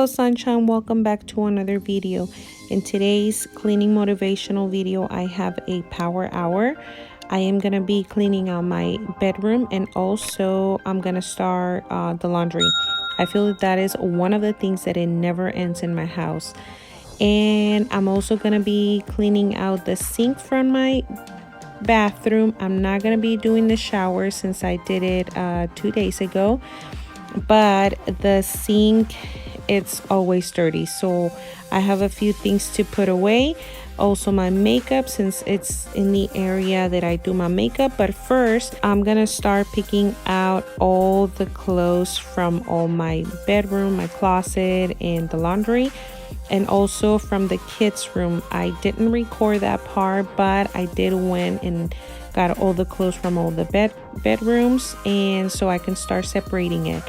Hello sunshine, welcome back to another video. In today's cleaning motivational video, I have a power hour. I am gonna be cleaning out my bedroom, and also I'm gonna start the laundry. I feel that is one of the things that it never ends in my house. And I'm also gonna be cleaning out the sink from my bathroom. I'm not gonna be doing the shower since I did it 2 days ago, but the sink, it's always dirty, so I have a few things to put away. Also my makeup, since it's in the area that I do my makeup. But first I'm gonna start picking out all the clothes from all my bedroom, my closet, and the laundry, and also from the kids room. I didn't record that part, but I did went and got all the clothes from all the bedrooms, and so I can start separating it.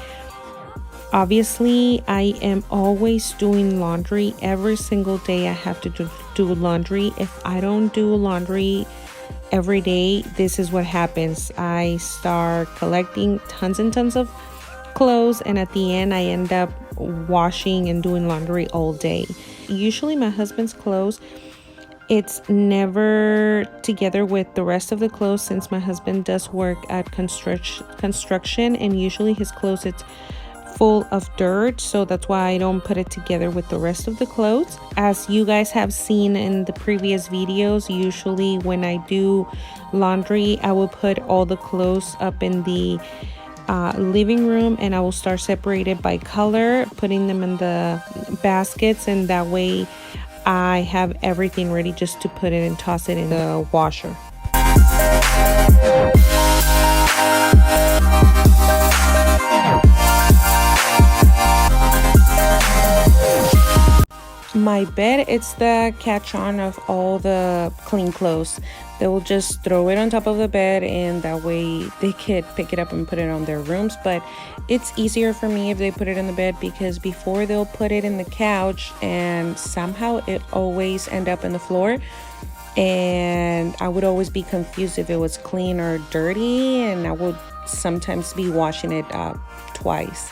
Obviously, I am always doing laundry. Every single day I have to do laundry. If I don't do laundry every day, this is what happens. I start collecting tons and tons of clothes, and at the end I end up washing and doing laundry all day. Usually my husband's clothes, it's never together with the rest of the clothes, since my husband does work at construction, and usually his clothes, it's full of dirt, so that's why I don't put it together with the rest of the clothes. As you guys have seen in the previous videos, usually when I do laundry, I will put all the clothes up in the living room, and I will start separated by color, putting them in the baskets, and that way I have everything ready just to put it and toss it in the washer. My bed, it's the catch-on of all the clean clothes. They will just throw it on top of the bed, and that way they could pick it up and put it on their rooms. But it's easier for me if they put it in the bed, because before they'll put it in the couch, and somehow it always end up in the floor, and I would always be confused if it was clean or dirty, and I would sometimes be washing it twice.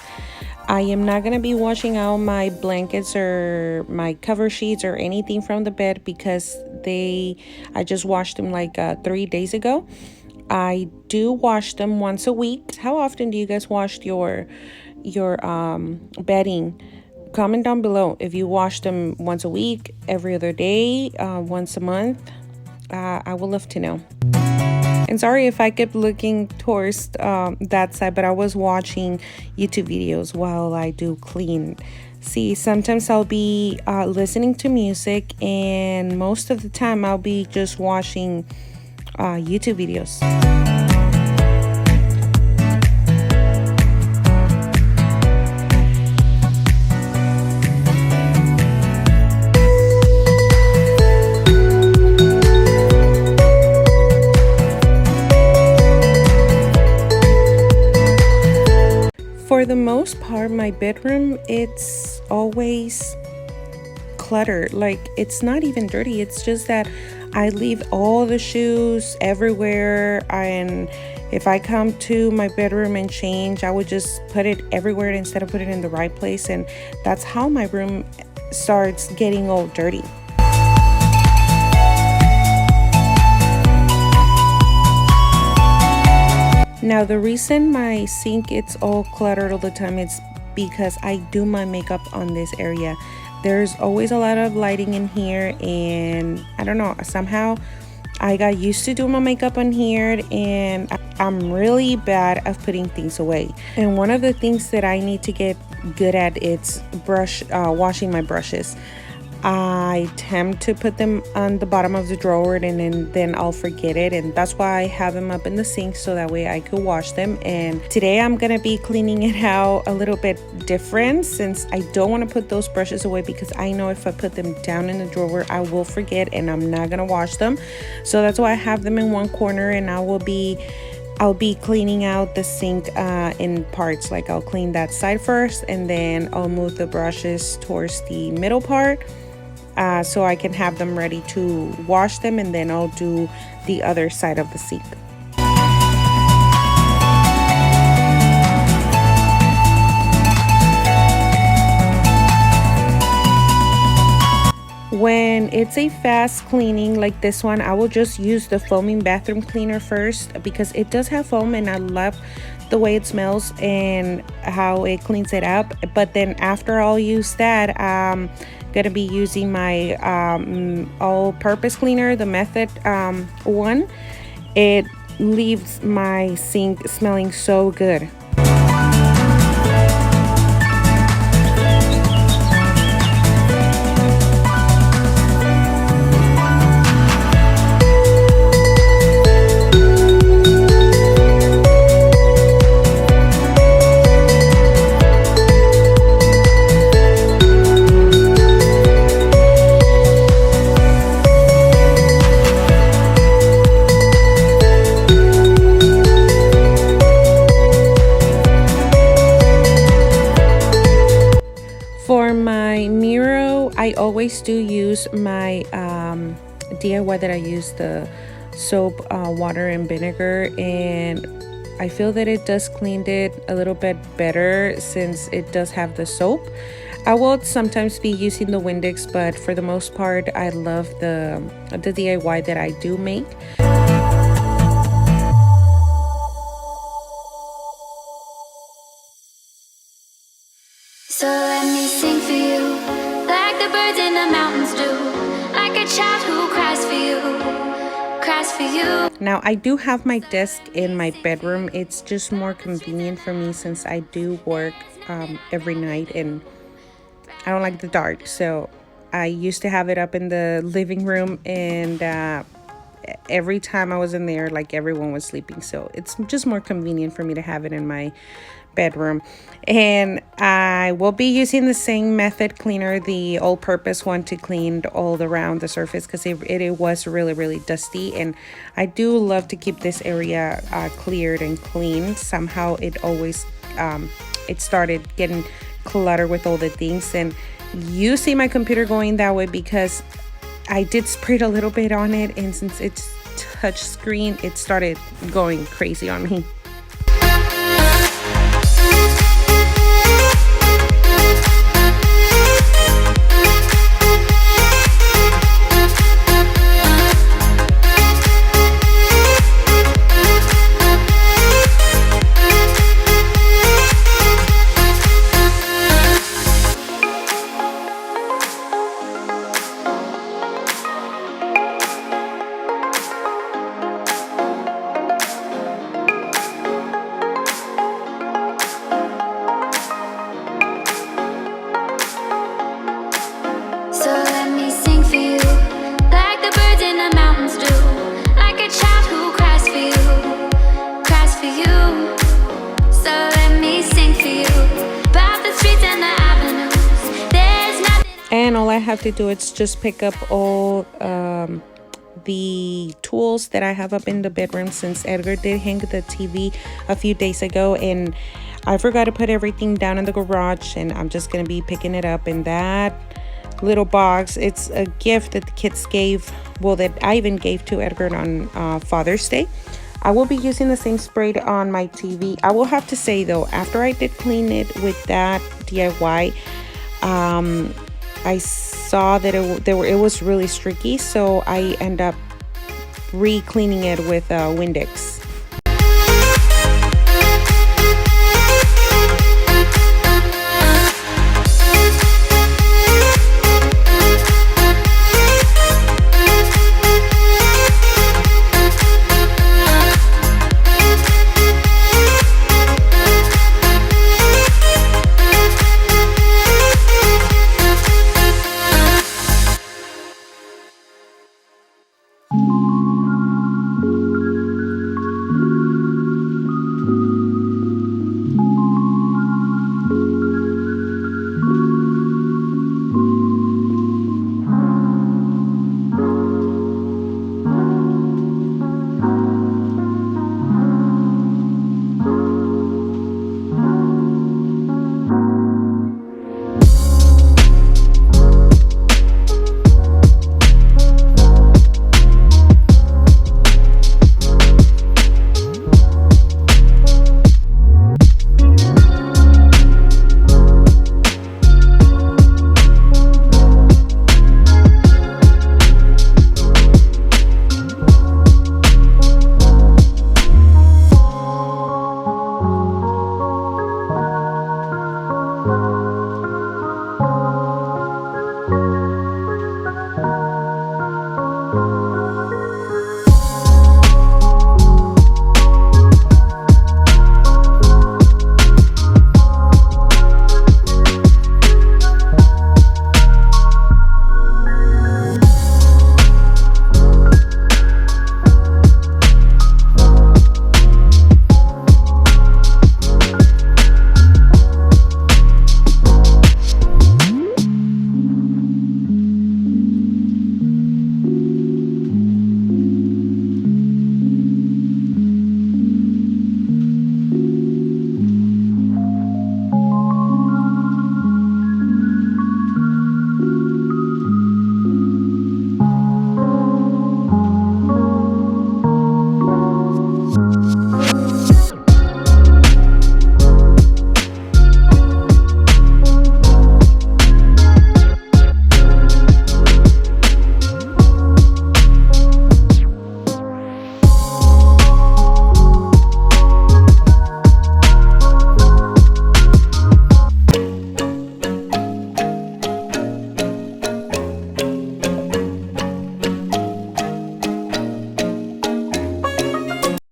I am not going to be washing out my blankets or my cover sheets or anything from the bed, because I just washed them like 3 days ago. I do wash them once a week. How often do you guys wash your bedding? Comment down below if you wash them once a week, every other day, once a month. I would love to know. And sorry if I kept looking towards that side, but I was watching YouTube videos while I do clean. See, sometimes I'll be listening to music, and most of the time I'll be just watching YouTube videos. For the most part, my bedroom, it's always cluttered. Like, it's not even dirty, it's just that I leave all the shoes everywhere, and if I come to my bedroom and change, I would just put it everywhere instead of putting it in the right place, and that's how my room starts getting all dirty. Now, the reason my sink, it's all cluttered all the time, it's because I do my makeup on this area. There's always a lot of lighting in here, and I don't know, somehow I got used to doing my makeup on here, and I'm really bad at putting things away. And one of the things that I need to get good at, it's washing my brushes. I tend to put them on the bottom of the drawer, and then I'll forget it, and that's why I have them up in the sink, so that way I could wash them. And today I'm gonna be cleaning it out a little bit different, since I don't want to put those brushes away, because I know if I put them down in the drawer I will forget and I'm not gonna wash them. So that's why I have them in one corner, and I'll be cleaning out the sink in parts. Like, I'll clean that side first, and then I'll move the brushes towards the middle part, so I can have them ready to wash them, and then I'll do the other side of the sink. When it's a fast cleaning like this one, I will just use the foaming bathroom cleaner first because it does have foam and I love the way it smells and how it cleans it up. But then after I'll use that, I'm gonna be using my all-purpose cleaner, the Method one. It leaves my sink smelling so good. For my mirror, I always do use my DIY that I use, the soap, water and vinegar, and I feel that it does clean it a little bit better since it does have the soap. I will sometimes be using the Windex, but for the most part I love the DIY that I do make. So let me sing for you, like the birds in the mountains do, like a child who cries for you, cries for you. Now I do have my desk in my bedroom. It's just more convenient for me since I do work every night and I don't like the dark. So I used to have it up in the living room, and every time I was in there, like, everyone was sleeping. So it's just more convenient for me to have it in my bedroom. And I will be using the same Method cleaner, the all-purpose one, to clean all around the surface because it was really dusty, and I do love to keep this area cleared and clean. Somehow it always it started getting cluttered with all the things, and you see my computer going that way because I did spray a little bit on it, and since it's touch screen, it started going crazy on me. And all I have to do is just pick up all the tools that I have up in the bedroom, since Edgar did hang the TV a few days ago and I forgot to put everything down in the garage, and I'm just gonna be picking it up in that little box. It's a gift that the kids gave, well, that I even gave to Edgar on Father's Day. I will be using the same spray on my TV. I will have to say though, after I did clean it with that DIY, I saw that it was really streaky, so I end up re-cleaning it with Windex.